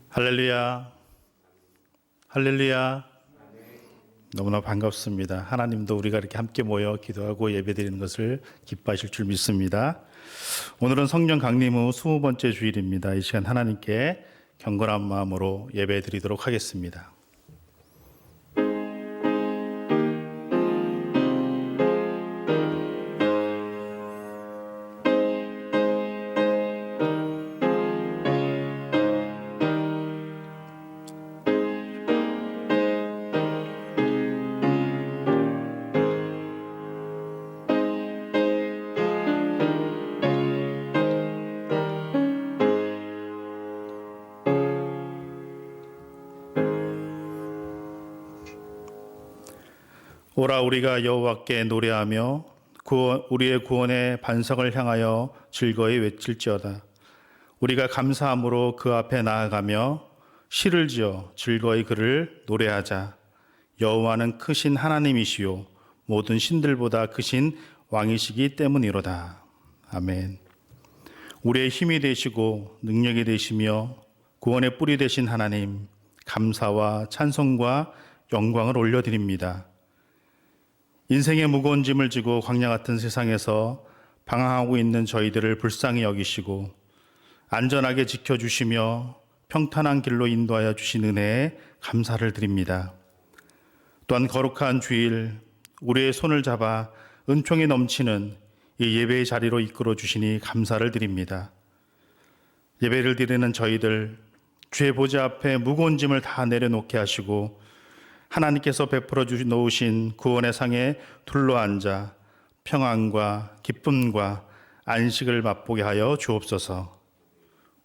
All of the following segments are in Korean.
할렐루야, 할렐루야. 너무나 반갑습니다. 하나님도 우리가 이렇게 함께 모여 기도하고 예배드리는 것을 기뻐하실 줄 믿습니다. 오늘은 성령 강림 후 20번째 주일입니다. 이 시간 하나님께 경건한 마음으로 예배드리도록 하겠습니다. 오라 우리가 여호와께 노래하며 우리의 구원의 반석을 향하여 즐거이 외칠지어다. 우리가 감사함으로 그 앞에 나아가며 시를 지어 즐거이 그를 노래하자. 여호와는 크신 하나님이시요 모든 신들보다 크신 왕이시기 때문이로다. 아멘. 우리의 힘이 되시고 능력이 되시며 구원의 뿌리 되신 하나님, 감사와 찬송과 영광을 올려드립니다. 인생의 무거운 짐을 지고 광야 같은 세상에서 방황하고 있는 저희들을 불쌍히 여기시고 안전하게 지켜주시며 평탄한 길로 인도하여 주신 은혜에 감사를 드립니다. 또한 거룩한 주일 우리의 손을 잡아 은총이 넘치는 이 예배의 자리로 이끌어 주시니 감사를 드립니다. 예배를 드리는 저희들 주의 보좌 앞에 무거운 짐을 다 내려놓게 하시고 하나님께서 베풀어 놓으신 구원의 상에 둘러앉아 평안과 기쁨과 안식을 맛보게 하여 주옵소서.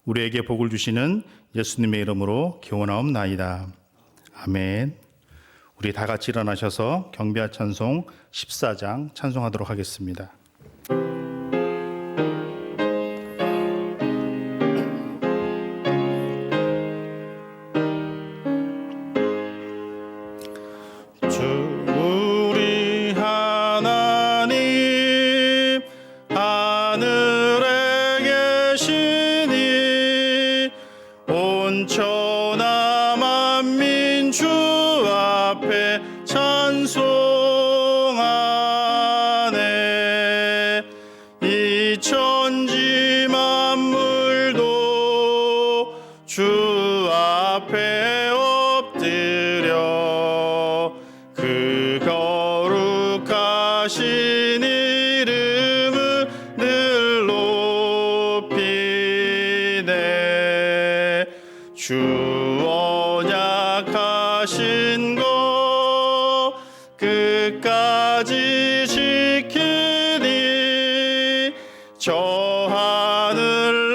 우리에게 복을 주시는 예수님의 이름으로 기원하옵나이다. 아멘. 우리 다 같이 일어나셔서 경배와 찬송 14장 찬송하도록 하겠습니다. 주 앞에 엎드려 그 거룩하신 이름을 늘 높이네. 주 언약하신 것 끝까지 지키니 저 하늘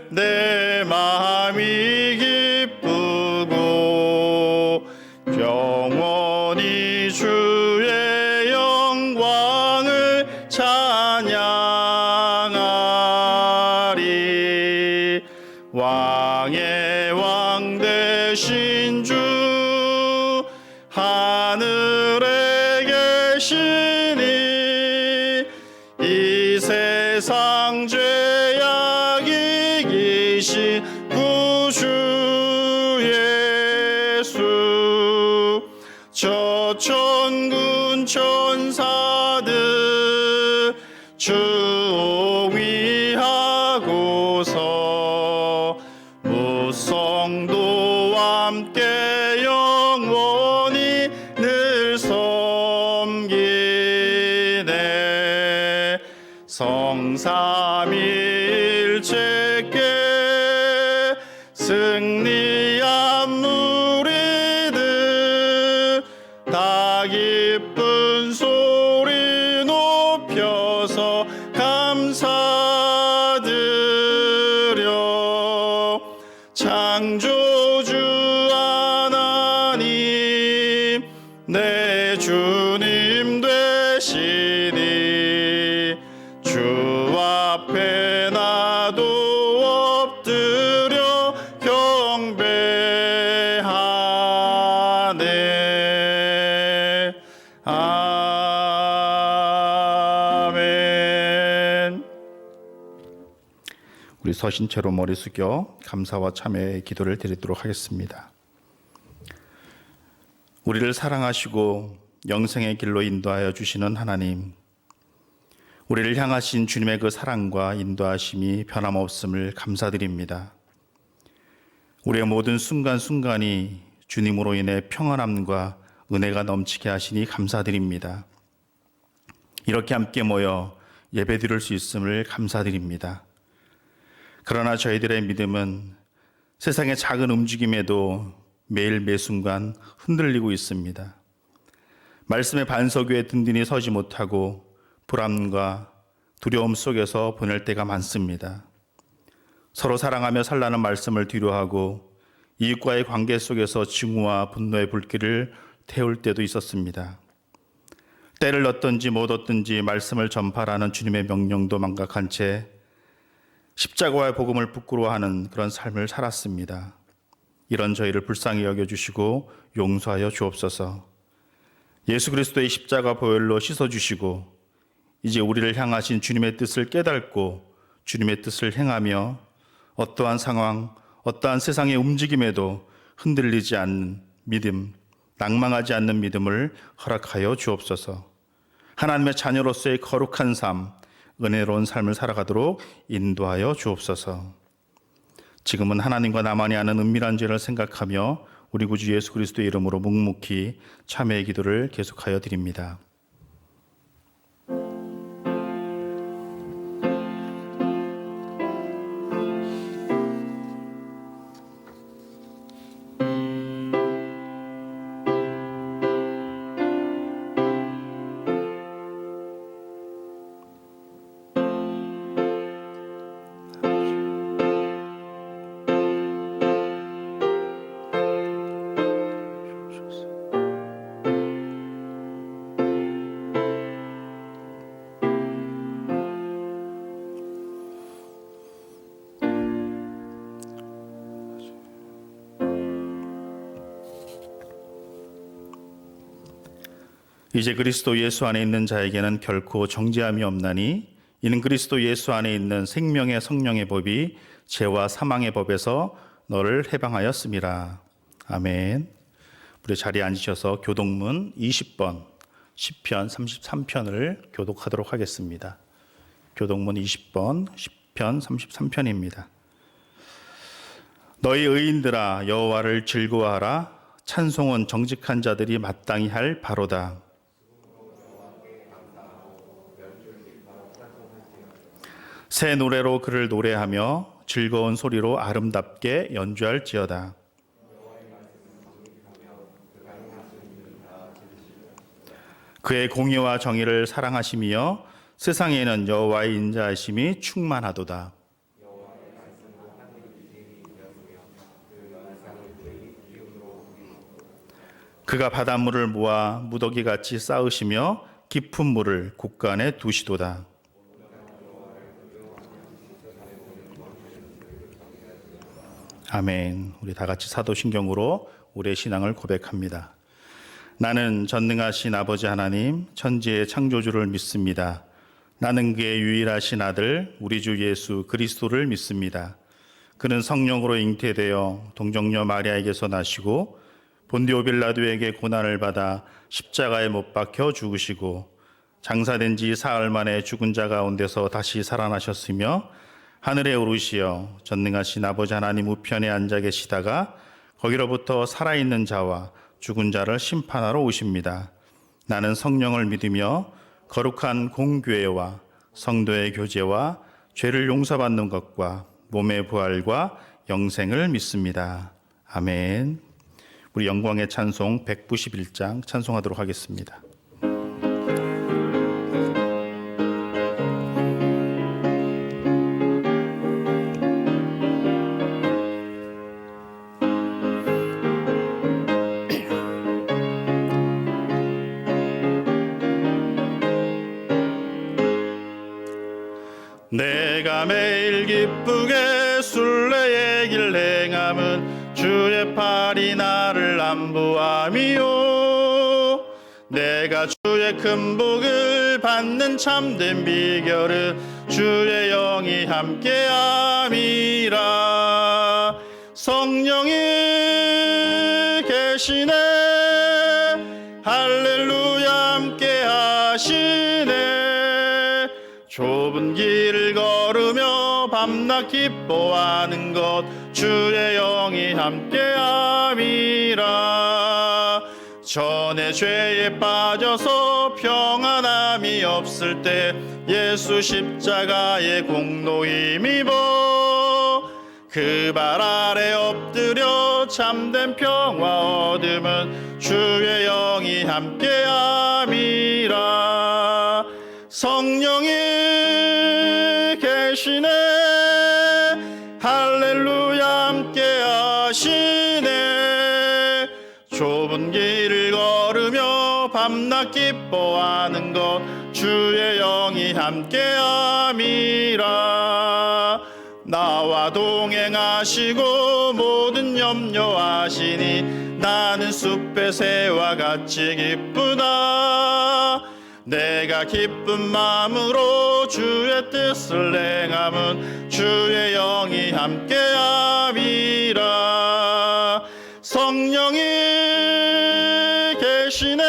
내 마음이 기쁘고 영원히 주의 영광을 찬양하리. 왕의 왕 되신 주 하늘에 계시니 이 세상 죄악 이기신 구주 예수. 저 천군 천사들 주 옹위하고서 무성도와 함께 영원히 늘 섬기네. 성삼위일체께 승리한 무리들 다 기쁜 소리 높여서 감사드려. 창조주 하나님 내 주님 되시니 주 앞에 나 우리 서신 채로 머리 숙여 감사와 참회의 기도를 드리도록 하겠습니다. 우리를 사랑하시고 영생의 길로 인도하여 주시는 하나님, 우리를 향하신 주님의 그 사랑과 인도하심이 변함없음을 감사드립니다. 우리의 모든 순간순간이 주님으로 인해 평안함과 은혜가 넘치게 하시니 감사드립니다. 이렇게 함께 모여 예배드릴 수 있음을 감사드립니다. 그러나 저희들의 믿음은 세상의 작은 움직임에도 매일 매순간 흔들리고 있습니다. 말씀의 반석 위에 든든히 서지 못하고 불안과 두려움 속에서 보낼 때가 많습니다. 서로 사랑하며 살라는 말씀을 뒤로하고 이웃과의 관계 속에서 증오와 분노의 불길을 태울 때도 있었습니다. 때를 얻든지 못 얻든지 말씀을 전파라는 주님의 명령도 망각한 채 십자가와의 복음을 부끄러워하는 그런 삶을 살았습니다. 이런 저희를 불쌍히 여겨주시고 용서하여 주옵소서. 예수 그리스도의 십자가 보혈로 씻어주시고 이제 우리를 향하신 주님의 뜻을 깨닫고 주님의 뜻을 행하며 어떠한 상황, 어떠한 세상의 움직임에도 흔들리지 않는 믿음, 낭망하지 않는 믿음을 허락하여 주옵소서. 하나님의 자녀로서의 거룩한 삶, 은혜로운 삶을 살아가도록 인도하여 주옵소서. 지금은 하나님과 나만이 아는 은밀한 죄를 생각하며 우리 구주 예수 그리스도의 이름으로 묵묵히 참회의 기도를 계속하여 드립니다. 이제 그리스도 예수 안에 있는 자에게는 결코 정죄함이 없나니 이는 그리스도 예수 안에 있는 생명의 성령의 법이 죄와 사망의 법에서 너를 해방하였음이라. 아멘. 우리 자리에 앉으셔서 교독문 20번 시편 33편을 교독하도록 하겠습니다. 교독문 20번 시편 33편입니다. 너희 의인들아 여호와를 즐거워하라. 찬송은 정직한 자들이 마땅히 할 바로다. 새 노래로 그를 노래하며 즐거운 소리로 아름답게 연주할지어다. 그의 공의와 정의를 사랑하시며 세상에는 여호와의 인자하심이 충만하도다. 그가 바닷물을 모아 무더기같이 쌓으시며 깊은 물을 곳간에 두시도다. 아멘. 우리 다 같이 사도신경으로 우리의 신앙을 고백합니다. 나는 전능하신 아버지 하나님 천지의 창조주를 믿습니다. 나는 그의 유일하신 아들 우리 주 예수 그리스도를 믿습니다. 그는 성령으로 잉태되어 동정녀 마리아에게서 나시고 본디오 빌라도에게 고난을 받아 십자가에 못 박혀 죽으시고 장사된 지 사흘 만에 죽은 자 가운데서 다시 살아나셨으며 하늘에 오르시어 전능하신 아버지 하나님 우편에 앉아 계시다가 거기로부터 살아있는 자와 죽은 자를 심판하러 오십니다. 나는 성령을 믿으며 거룩한 공교회와 성도의 교제와 죄를 용서받는 것과 몸의 부활과 영생을 믿습니다. 아멘. 우리 영광의 찬송 191장 찬송하도록 하겠습니다. 내가 매일 기쁘게 순례의 길 행함은 주의 팔이 나를 안보함이요. 내가 주의 큰 복을 받는 참된 비결은 주의 영 영이 함께함이라. 성령이 계시네 할렐루야 함께하시네. 좁은 길을 걸으며 밤낮 기뻐하는 것 주의 영이 함께함이라. 전에 죄에 빠져서 평안함이 없을 때 예수 십자가의 공로 힘입어 그 발 아래 엎드려 참된 평화 얻으면 주의 영이 함께함이라. 성령이 계시네 할렐루야 함께하시네. 좁은 길을 걸으며 밤낮 기뻐하는 것 주의 영이 함께함이라. 나와 동행하시고 모든 염려하시니 나는 숲의 새와 같이 기쁘다. 내가 기쁜 마음으로 주의 뜻을 행함은 주의 영이 함께함이라. 성령이 계시네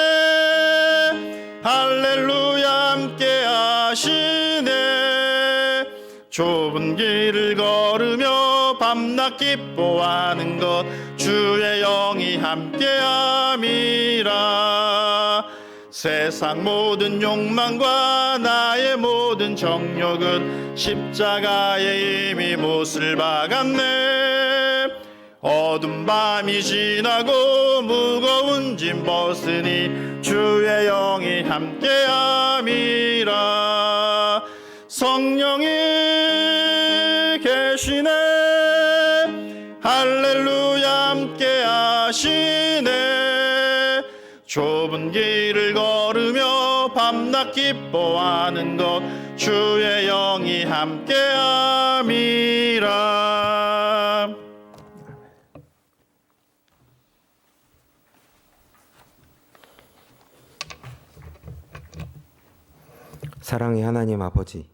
할렐루야 함께하시네. 좁은 길을 걸으며 밤낮 기뻐하는 것 주의 영이 함께함이라. 세상 모든 욕망과 나의 모든 정욕은 십자가에 이미 못을 박았네. 어둠 밤이 지나고 무거운 짐 벗으니 주의 영이 함께함이라. 성령이 계시네 할렐루야 함께하시네. 좁은 길을 걸으며 밤낮 기뻐하는 것 주의 영이 함께함이라. 사랑의 하나님 아버지,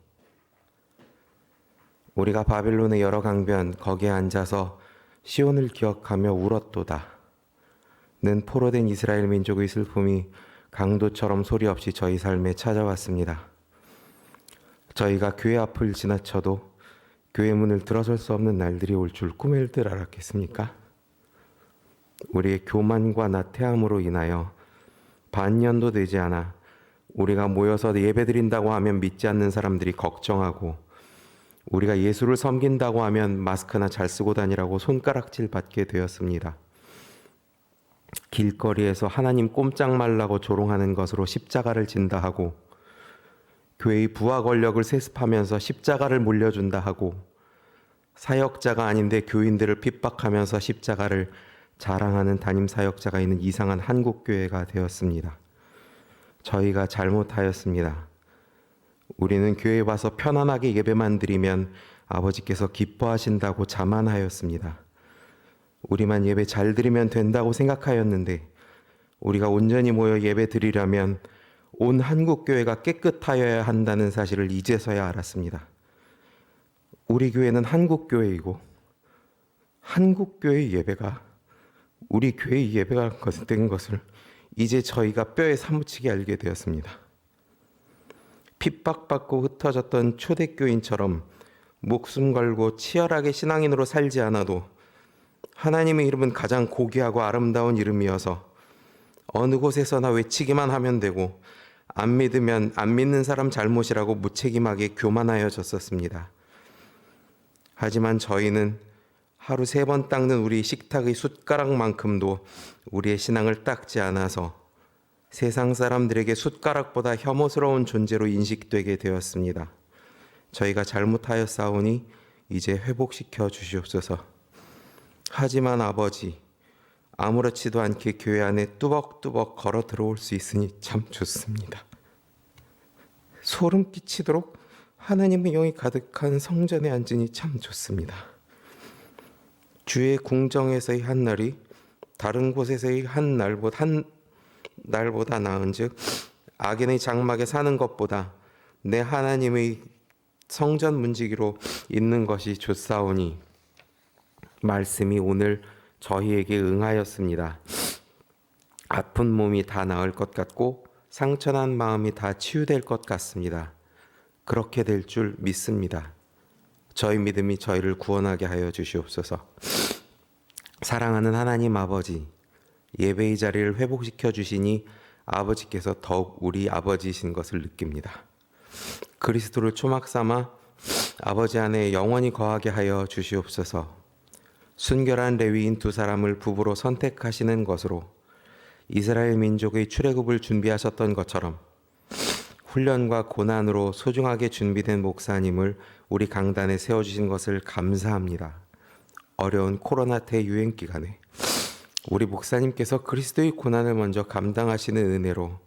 우리가 바빌론의 여러 강변 거기에 앉아서 시온을 기억하며 울었도다. 는 포로된 이스라엘 민족의 슬픔이 강도처럼 소리 없이 저희 삶에 찾아왔습니다. 저희가 교회 앞을 지나쳐도 교회 문을 들어설 수 없는 날들이 올 줄 꿈일 듯 알았겠습니까? 우리의 교만과 나태함으로 인하여 반년도 되지 않아 우리가 모여서 예배드린다고 하면 믿지 않는 사람들이 걱정하고, 우리가 예수를 섬긴다고 하면 마스크나 잘 쓰고 다니라고 손가락질 받게 되었습니다. 길거리에서 하나님 꼼짝 말라고 조롱하는 것으로 십자가를 진다 하고, 교회의 부하 권력을 세습하면서 십자가를 물려준다 하고, 사역자가 아닌데 교인들을 핍박하면서 십자가를 자랑하는 담임 사역자가 있는 이상한 한국교회가 되었습니다. 저희가 잘못하였습니다. 우리는 교회에 와서 편안하게 예배만 드리면 아버지께서 기뻐하신다고 자만하였습니다. 우리만 예배 잘 드리면 된다고 생각하였는데, 우리가 온전히 모여 예배 드리려면 온 한국교회가 깨끗하여야 한다는 사실을 이제서야 알았습니다. 우리 교회는 한국교회이고, 한국교회 예배가 우리 교회의 예배가 된 것을 이제 저희가 뼈에 사무치게 알게 되었습니다. 핍박받고 흩어졌던 초대교인처럼 목숨 걸고 치열하게 신앙인으로 살지 않아도 하나님의 이름은 가장 고귀하고 아름다운 이름이어서 어느 곳에서나 외치기만 하면 되고, 안 믿으면 안 믿는 사람 잘못이라고 무책임하게 교만하여졌었습니다. 하지만 저희는 하루 3번 닦는 우리 식탁의 숟가락만큼도 우리의 신앙을 닦지 않아서 세상 사람들에게 숟가락보다 혐오스러운 존재로 인식되게 되었습니다. 저희가 잘못하였사오니 이제 회복시켜 주시옵소서. 하지만 아버지, 아무렇지도 않게 교회 안에 뚜벅뚜벅 걸어 들어올 수 있으니 참 좋습니다. 소름 끼치도록 하나님의 영이 가득한 성전에 앉으니 참 좋습니다. 주의 궁정에서의 한 날이 다른 곳에서의 한 날보다 나은즉, 악인의 장막에 사는 것보다 내 하나님의 성전 문지기로 있는 것이 좋사오니 말씀이 오늘 저희에게 응하였습니다. 아픈 몸이 다 나을 것 같고 상처난 마음이 다 치유될 것 같습니다. 그렇게 될 줄 믿습니다. 저희 믿음이 저희를 구원하게 하여 주시옵소서. 사랑하는 하나님 아버지, 예배의 자리를 회복시켜 주시니 아버지께서 더욱 우리 아버지이신 것을 느낍니다. 그리스도를 초막 삼아 아버지 안에 영원히 거하게 하여 주시옵소서. 순결한 레위인 두 사람을 부부로 선택하시는 것으로 이스라엘 민족의 출애굽을 준비하셨던 것처럼 훈련과 고난으로 소중하게 준비된 목사님을 우리 강단에 세워주신 것을 감사합니다. 어려운 코로나 대유행 기간에 우리 목사님께서 그리스도의 고난을 먼저 감당하시는 은혜로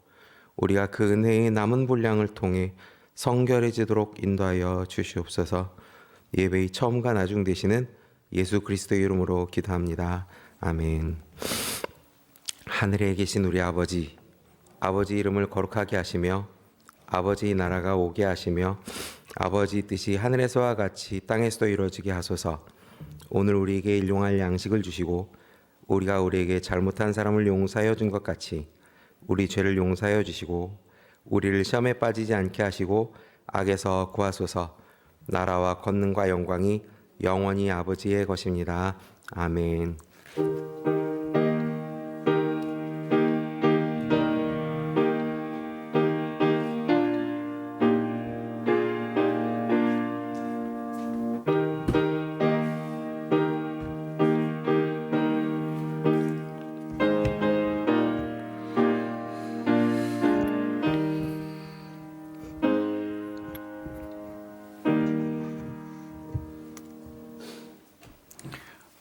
우리가 그 은혜의 남은 분량을 통해 성결해지도록 인도하여 주시옵소서. 예배의 처음과 나중 되시는 예수 그리스도의 이름으로 기도합니다. 아멘. 하늘에 계신 우리 아버지, 아버지 이름을 거룩하게 하시며 아버지의 나라가 오게 하시며 아버지 뜻이 하늘에서와 같이 땅에서도 이루어지게 하소서. 오늘 우리에게 일용할 양식을 주시고 우리가 우리에게 잘못한 사람을 용서하여 준 것 같이 우리 죄를 용서하여 주시고 우리를 시험에 빠지지 않게 하시고 악에서 구하소서. 나라와 권능과 영광이 영원히 아버지의 것입니다. 아멘.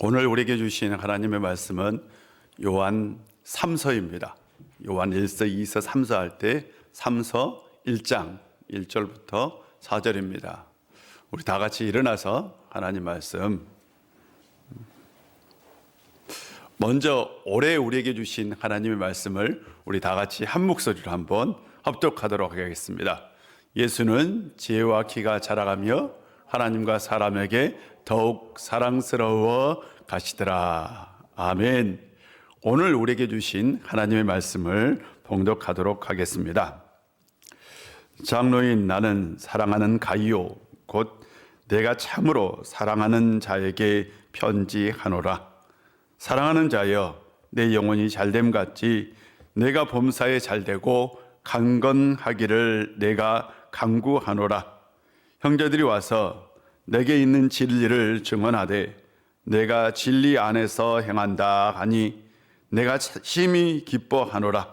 오늘 우리에게 주신 하나님의 말씀은 요한 3서입니다. 요한 1서, 2서, 3서 할 때 3서 1장 1절부터 4절입니다. 우리 다 같이 일어나서 하나님 말씀, 먼저 올해 우리에게 주신 하나님의 말씀을 우리 다 같이 한 목소리로 한번 합독하도록 하겠습니다. 예수는 지혜와 키가 자라가며 하나님과 사람에게 더욱 사랑스러워 가시더라. 아멘. 오늘 우리에게 주신 하나님의 말씀을 봉독하도록 하겠습니다. 장로인 나는 사랑하는 가이오 곧 내가 참으로 사랑하는 자에게 편지하노라. 사랑하는 자여, 내 영혼이 잘됨 같이 내가 범사에 잘되고 강건하기를 내가 간구하노라. 형제들이 와서 내게 있는 진리를 증언하되 내가 진리 안에서 행한다 하니 내가 심히 기뻐하노라.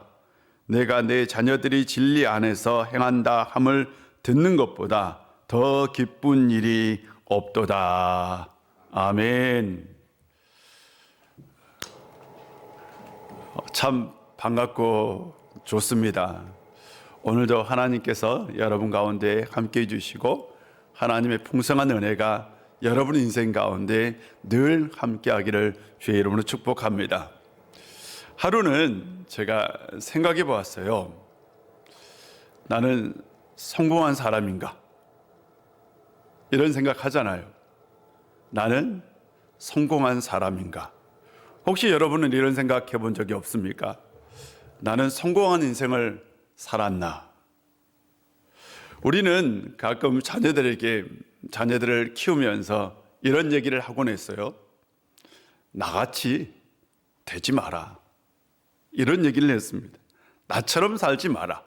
내가 내 자녀들이 진리 안에서 행한다 함을 듣는 것보다 더 기쁜 일이 없도다. 아멘. 참 반갑고 좋습니다. 오늘도 하나님께서 여러분 가운데 함께해 주시고 하나님의 풍성한 은혜가 여러분 인생 가운데 늘 함께하기를 주의 이름으로 축복합니다. 하루는 제가 생각해 보았어요. 나는 성공한 사람인가? 이런 생각 하잖아요. 나는 성공한 사람인가? 혹시 여러분은 이런 생각 해본 적이 없습니까? 나는 성공한 인생을 살았나? 우리는 가끔 자녀들을 키우면서 이런 얘기를 하곤 했어요. 나같이 되지 마라. 이런 얘기를 했습니다. 나처럼 살지 마라.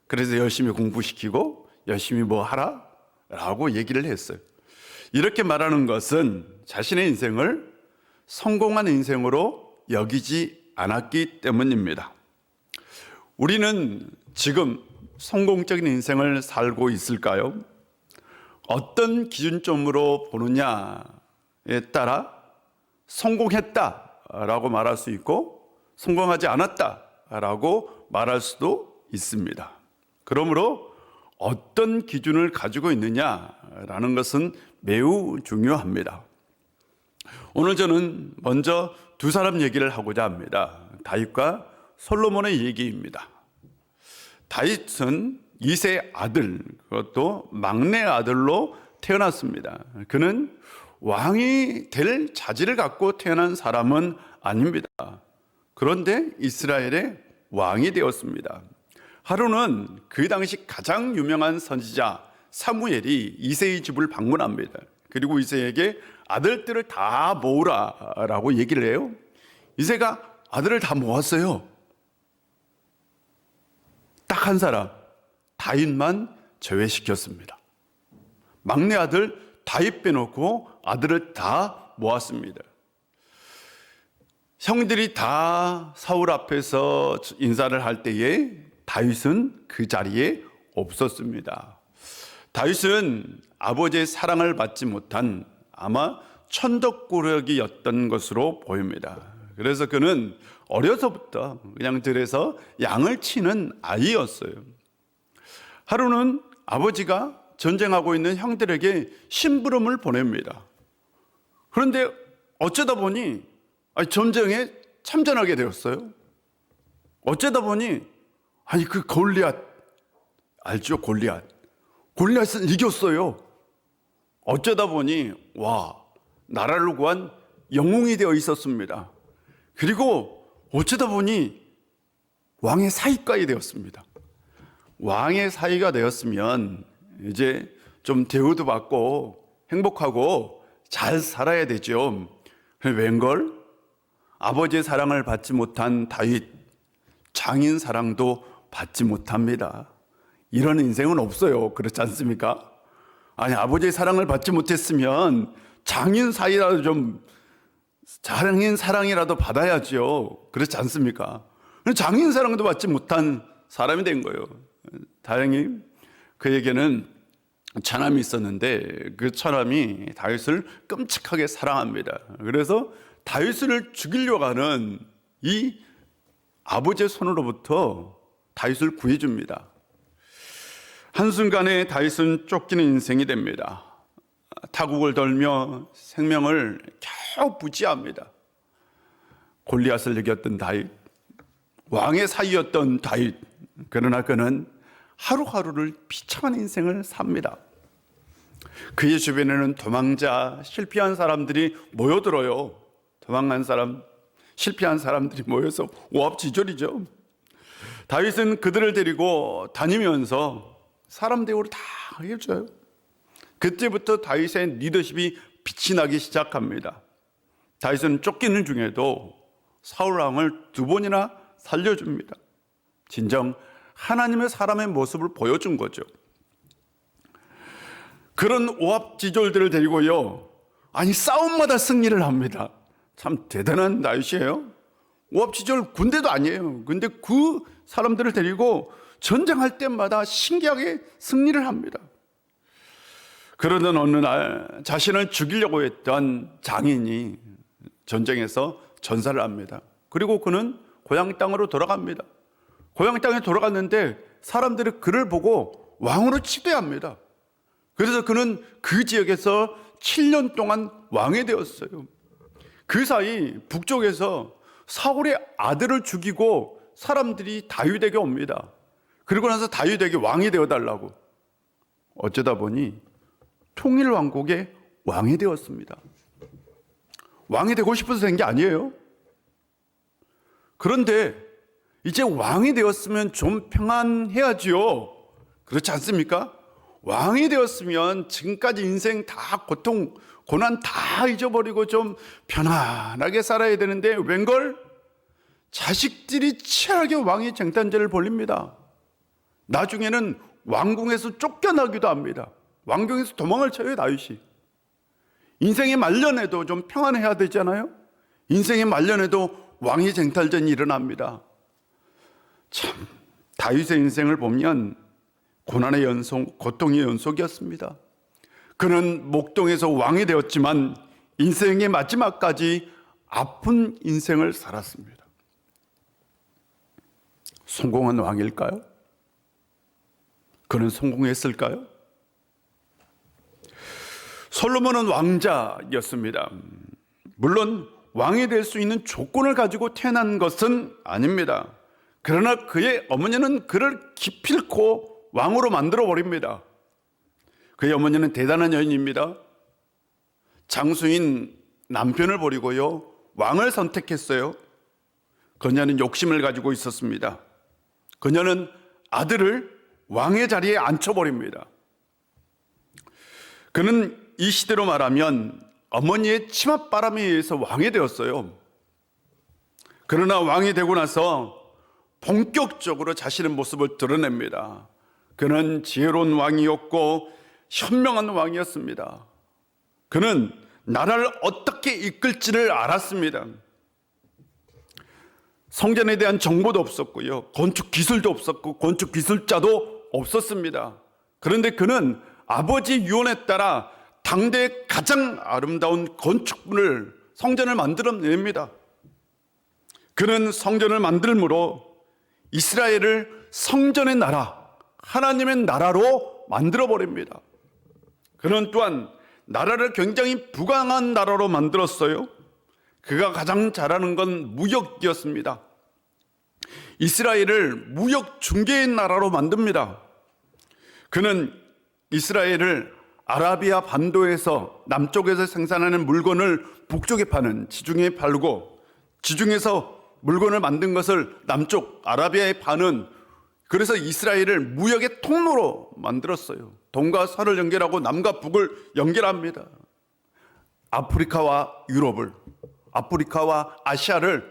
그래서 열심히 공부시키고 열심히 뭐 하라? 라고 얘기를 했어요. 이렇게 말하는 것은 자신의 인생을 성공한 인생으로 여기지 않았기 때문입니다. 우리는 지금 성공적인 인생을 살고 있을까요? 어떤 기준점으로 보느냐에 따라 성공했다라고 말할 수 있고 성공하지 않았다라고 말할 수도 있습니다. 그러므로 어떤 기준을 가지고 있느냐라는 것은 매우 중요합니다. 오늘 저는 먼저 두 사람 얘기를 하고자 합니다. 다윗과 솔로몬의 얘기입니다. 다윗은 이세의 아들, 그것도 막내 아들로 태어났습니다. 그는 왕이 될 자질을 갖고 태어난 사람은 아닙니다. 그런데 이스라엘의 왕이 되었습니다. 하루는 그 당시 가장 유명한 선지자 사무엘이 이새의 집을 방문합니다. 그리고 이새에게 아들들을 다 모으라라고 얘기를 해요. 이새가 아들을 다 모았어요. 딱 한 사람, 다윗만 제외시켰습니다. 막내 아들 다윗 빼놓고 아들을 다 모았습니다. 형들이 다 사울 앞에서 인사를 할 때에 다윗은 그 자리에 없었습니다. 다윗은 아버지의 사랑을 받지 못한 아마 천덕꾸러기였던 것으로 보입니다. 그래서 그는 어려서부터 그냥 들에서 양을 치는 아이였어요. 하루는 아버지가 전쟁하고 있는 형들에게 심부름을 보냅니다. 그런데 어쩌다 보니 전쟁에 참전하게 되었어요. 어쩌다 보니 그 골리앗 알죠? 골리앗은 이겼어요. 어쩌다 보니 나라를 구한 영웅이 되어 있었습니다. 그리고 어쩌다 보니 왕의 사위까지 되었습니다. 왕의 사위가 되었으면 이제 좀 대우도 받고 행복하고 잘 살아야 되죠. 웬걸? 아버지의 사랑을 받지 못한 다윗, 장인 사랑도 받지 못합니다. 이런 인생은 없어요. 그렇지 않습니까? 아버지의 사랑을 받지 못했으면 장인 사랑이라도 받아야죠. 그렇지 않습니까? 장인 사랑도 받지 못한 사람이 된 거예요. 다행히 그에게는 처남이 있었는데 그 처남이 다윗을 끔찍하게 사랑합니다. 그래서 다윗을 죽이려고 하는 이 아버지의 손으로부터 다윗을 구해줍니다. 한순간에 다윗은 쫓기는 인생이 됩니다. 타국을 돌며 생명을 겨우 부지합니다. 골리앗을 이겼던 다윗, 왕의 사위였던 다윗. 그러나 그는 하루하루를 비참한 인생을 삽니다. 그의 주변에는 도망자, 실패한 사람들이 모여들어요. 도망간 사람, 실패한 사람들이 모여서 오합지졸이죠. 다윗은 그들을 데리고 다니면서 사람 대우를 다 해줘요. 그때부터 다윗의 리더십이 빛이 나기 시작합니다. 다윗은 쫓기는 중에도 사울 왕을 2번이나 살려줍니다. 진정 하나님의 사람의 모습을 보여준 거죠. 그런 오합지졸들을 데리고요, 싸움마다 승리를 합니다. 참 대단한 다윗이에요. 오합지졸 군대도 아니에요. 근데 그 사람들을 데리고 전쟁할 때마다 신기하게 승리를 합니다. 그러던 어느 날 자신을 죽이려고 했던 장인이 전쟁에서 전사를 합니다. 그리고 그는 고향 땅으로 돌아갑니다. 고향 땅에 돌아갔는데 사람들이 그를 보고 왕으로 치대합니다. 그래서 그는 그 지역에서 7년 동안 왕이 되었어요. 그 사이 북쪽에서 사울의 아들을 죽이고 사람들이 다윗에게 옵니다. 그리고 나서 다윗에게 왕이 되어달라고. 어쩌다 보니 통일왕국의 왕이 되었습니다. 왕이 되고 싶어서 된 게 아니에요. 그런데 이제 왕이 되었으면 좀 평안해야지요. 그렇지 않습니까? 왕이 되었으면 지금까지 인생 다 고통, 고난 다 잊어버리고 좀 편안하게 살아야 되는데 웬걸? 자식들이 치열하게 왕의 쟁탈전을 벌립니다. 나중에는 왕궁에서 쫓겨나기도 합니다. 왕궁에서 도망을 쳐요, 다윗이. 인생의 말년에도 좀 평안해야 되잖아요. 인생의 말년에도 왕의 쟁탈전이 일어납니다. 참, 다윗의 인생을 보면 고난의 연속, 고통의 연속이었습니다. 그는 목동에서 왕이 되었지만 인생의 마지막까지 아픈 인생을 살았습니다. 성공한 왕일까요? 그는 성공했을까요? 솔로몬은 왕자였습니다. 물론 왕이 될 수 있는 조건을 가지고 태어난 것은 아닙니다. 그러나 그의 어머니는 그를 기필코 왕으로 만들어 버립니다. 그의 어머니는 대단한 여인입니다. 장수인 남편을 버리고요, 왕을 선택했어요. 그녀는 욕심을 가지고 있었습니다. 그녀는 아들을 왕의 자리에 앉혀버립니다. 그는 이 시대로 말하면 어머니의 치맛바람에 의해서 왕이 되었어요. 그러나 왕이 되고 나서 본격적으로 자신의 모습을 드러냅니다. 그는 지혜로운 왕이었고 현명한 왕이었습니다. 그는 나라를 어떻게 이끌지를 알았습니다. 성전에 대한 정보도 없었고요, 건축 기술도 없었고 건축 기술자도 없었습니다. 그런데 그는 아버지 유언에 따라 당대의 가장 아름다운 건축물을, 성전을 만들어냅니다. 그는 성전을 만들므로 이스라엘을 성전의 나라, 하나님의 나라로 만들어버립니다. 그는 또한 나라를 굉장히 부강한 나라로 만들었어요. 그가 가장 잘하는 건 무역이었습니다. 이스라엘을 무역 중개의 나라로 만듭니다. 그는 이스라엘을 아라비아 반도에서 남쪽에서 생산하는 물건을 북쪽에 파는, 지중해에 팔고, 지중해에서 물건을 만든 것을 남쪽 아라비아에 파는, 그래서 이스라엘을 무역의 통로로 만들었어요. 동과 서를 연결하고 남과 북을 연결합니다. 아프리카와 유럽을, 아프리카와 아시아를,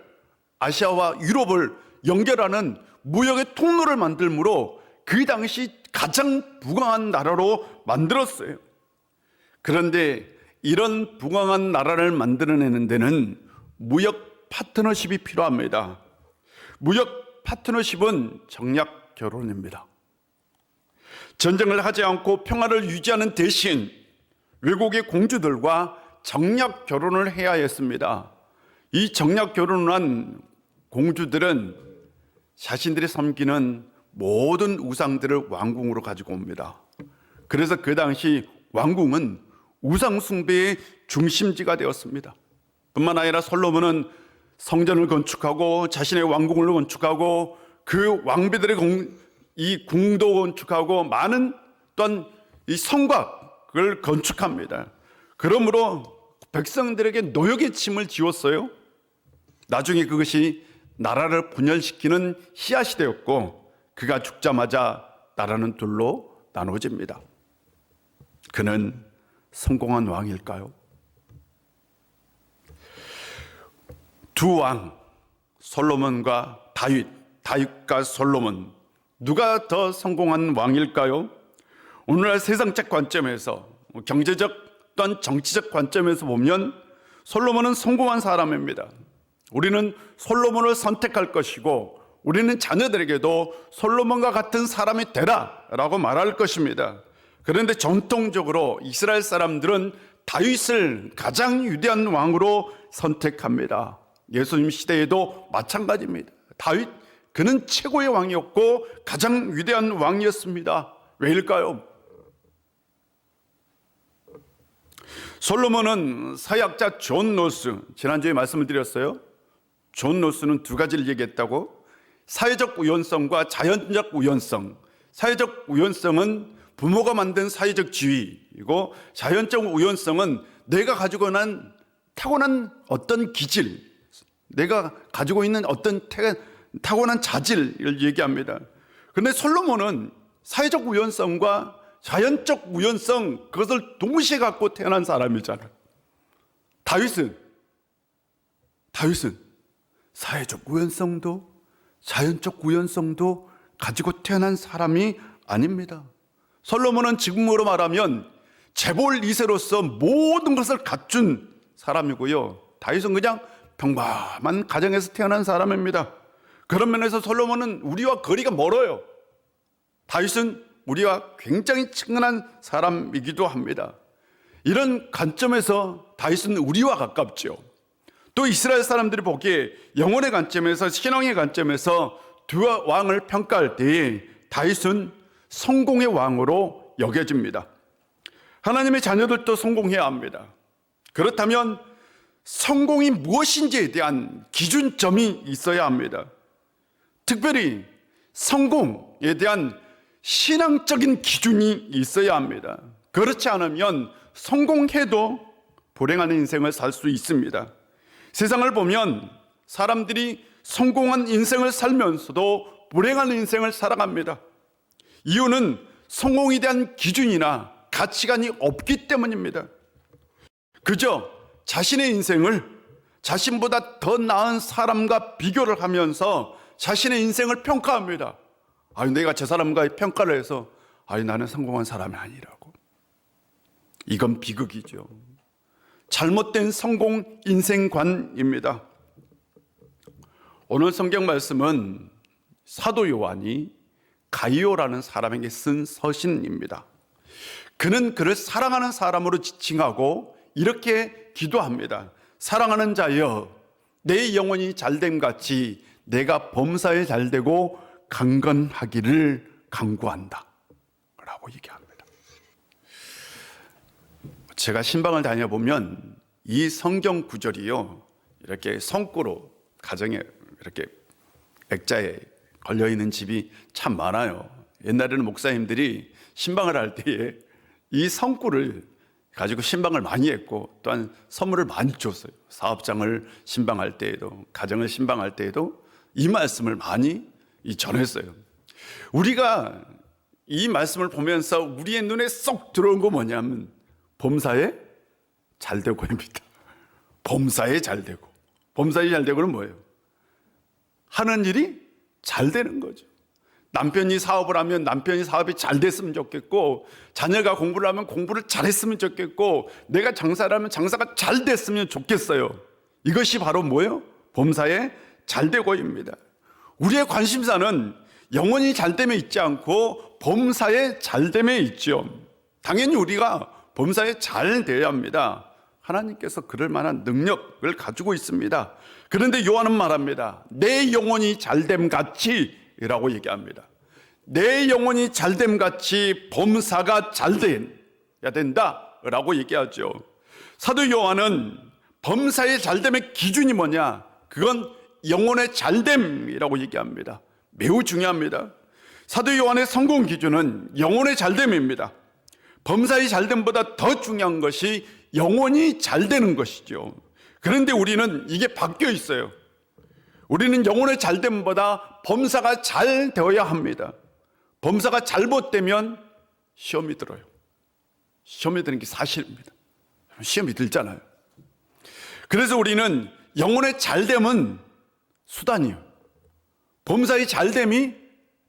아시아와 유럽을 연결하는 무역의 통로를 만들므로 그 당시 가장 부강한 나라로 만들었어요. 그런데 이런 부강한 나라를 만들어내는 데는 무역 파트너십이 필요합니다. 무역 파트너십은 정략 결혼입니다. 전쟁을 하지 않고 평화를 유지하는 대신 외국의 공주들과 정략 결혼을 해야 했습니다. 이 정략 결혼을 한 공주들은 자신들이 섬기는 모든 우상들을 왕궁으로 가지고 옵니다. 그래서 그 당시 왕궁은 우상 숭배의 중심지가 되었습니다. 뿐만 아니라 솔로몬은 성전을 건축하고 자신의 왕궁을 건축하고 그 왕비들의 이 궁도 건축하고 많은 또한 이 성곽을 건축합니다. 그러므로 백성들에게 노역의 짐을 지웠어요. 나중에 그것이 나라를 분열시키는 씨앗이 되었고, 그가 죽자마자 나라는 둘로 나눠집니다. 그는 성공한 왕일까요? 두 왕, 솔로몬과 다윗, 다윗과 솔로몬, 누가 더 성공한 왕일까요? 오늘날 세상적 관점에서, 경제적 또한 정치적 관점에서 보면 솔로몬은 성공한 사람입니다. 우리는 솔로몬을 선택할 것이고, 우리는 자녀들에게도 솔로몬과 같은 사람이 되라라고 말할 것입니다. 그런데 전통적으로 이스라엘 사람들은 다윗을 가장 위대한 왕으로 선택합니다. 예수님 시대에도 마찬가지입니다. 다윗, 그는 최고의 왕이었고 가장 위대한 왕이었습니다. 왜일까요? 솔로몬은 사회학자 존 노스, 지난주에 말씀을 드렸어요. 존 노스는 두 가지를 얘기했다고. 사회적 우연성과 자연적 우연성. 사회적 우연성은 부모가 만든 사회적 지위이고, 자연적 우연성은 내가 가지고 난 타고난 어떤 기질, 내가 가지고 있는 어떤 타고난 자질을 얘기합니다. 그런데 솔로몬은 사회적 우연성과 자연적 우연성, 그것을 동시에 갖고 태어난 사람이잖아요. 다윗은 사회적 우연성도 자연적 우연성도 가지고 태어난 사람이 아닙니다. 솔로몬은 지금으로 말하면 재벌 2세로서 모든 것을 갖춘 사람이고요. 다윗은 그냥 평범한 가정에서 태어난 사람입니다. 그런 면에서 솔로몬은 우리와 거리가 멀어요. 다윗은 우리와 굉장히 친근한 사람이기도 합니다. 이런 관점에서 다윗은 우리와 가깝죠. 또 이스라엘 사람들이 보기에 영혼의 관점에서, 신앙의 관점에서 두 왕을 평가할 때에 다윗은 성공의 왕으로 여겨집니다. 하나님의 자녀들도 성공해야 합니다. 그렇다면 성공이 무엇인지에 대한 기준점이 있어야 합니다. 특별히 성공에 대한 신앙적인 기준이 있어야 합니다. 그렇지 않으면 성공해도 불행한 인생을 살 수 있습니다. 세상을 보면 사람들이 성공한 인생을 살면서도 불행한 인생을 살아갑니다. 이유는 성공에 대한 기준이나 가치관이 없기 때문입니다. 그저 자신의 인생을 자신보다 더 나은 사람과 비교를 하면서 자신의 인생을 평가합니다. 내가 저 사람과 평가를 해서 나는 성공한 사람이 아니라고. 이건 비극이죠. 잘못된 성공 인생관입니다. 오늘 성경 말씀은 사도 요한이 가이오라는 사람에게 쓴 서신입니다. 그는 그를 사랑하는 사람으로 지칭하고 이렇게 기도합니다. 사랑하는 자여, 내 영혼이 잘됨 같이 내가 범사에 잘되고 강건하기를 간구한다 라고 얘기합니다. 제가 신방을 다녀보면 이 성경 구절이요, 이렇게 성구로 가정에 이렇게 액자에 걸려있는 집이 참 많아요. 옛날에는 목사님들이 신방을 할 때에 이 성구를 가지고 신방을 많이 했고 또한 선물을 많이 줬어요. 사업장을 신방할 때에도, 가정을 신방할 때에도 이 말씀을 많이 전했어요. 우리가 이 말씀을 보면서 우리의 눈에 쏙 들어온 거 뭐냐면 범사에 잘되고입니다. 범사에 잘되고. 범사에 잘되고는 뭐예요? 하는 일이 잘 되는 거죠. 남편이 사업을 하면 남편이 사업이 잘 됐으면 좋겠고, 자녀가 공부를 하면 공부를 잘했으면 좋겠고, 내가 장사를 하면 장사가 잘 됐으면 좋겠어요. 이것이 바로 뭐예요? 범사에 잘되고입니다. 우리의 관심사는 영혼이 잘됨에 있지 않고 범사에 잘됨에 있죠. 당연히 우리가 범사에 잘 되어야 합니다. 하나님께서 그럴 만한 능력을 가지고 있습니다. 그런데 요한은 말합니다. 내 영혼이 잘됨 같이 라고 얘기합니다. 내 영혼이 잘됨 같이 범사가 잘돼야 된다 라고 얘기하죠. 사도 요한은 범사의 잘됨의 기준이 뭐냐? 그건 영혼의 잘됨이라고 얘기합니다. 매우 중요합니다. 사도 요한의 성공 기준은 영혼의 잘됨입니다. 범사의 잘됨보다 더 중요한 것이 영혼이 잘되는 것이죠. 그런데 우리는 이게 바뀌어 있어요. 우리는 영혼의 잘됨보다 범사가 잘 되어야 합니다. 범사가 잘못되면 시험이 들어요. 시험이 드는 게 사실입니다. 시험이 들잖아요. 그래서 우리는 영혼의 잘됨은 수단이에요. 범사의 잘됨이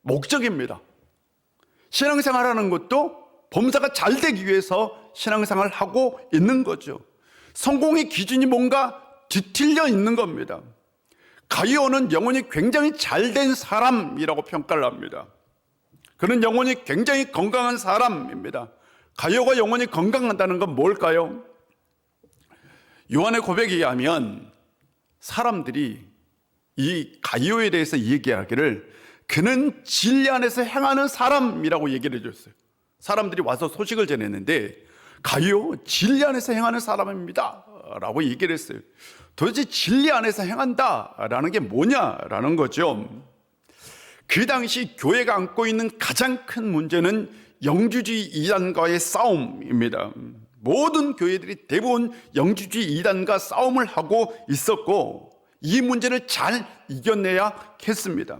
목적입니다. 신앙생활하는 것도 범사가 잘 되기 위해서 신앙생활을 하고 있는 거죠. 성공의 기준이 뭔가 뒤틀려 있는 겁니다. 가이오는 영혼이 굉장히 잘된 사람이라고 평가를 합니다. 그는 영혼이 굉장히 건강한 사람입니다. 가이오가 영혼이 건강하다는 건 뭘까요? 요한의 고백에 의하면 사람들이 이 가이오에 대해서 얘기하기를 그는 진리 안에서 행하는 사람이라고 얘기를 해줬어요. 사람들이 와서 소식을 전했는데 가이오 진리 안에서 행하는 사람입니다 라고 얘기를 했어요. 도대체 진리 안에서 행한다라는 게 뭐냐라는 거죠. 그 당시 교회가 안고 있는 가장 큰 문제는 영주주의 이단과의 싸움입니다. 모든 교회들이 대부분 영주주의 이단과 싸움을 하고 있었고 이 문제를 잘 이겨내야 했습니다.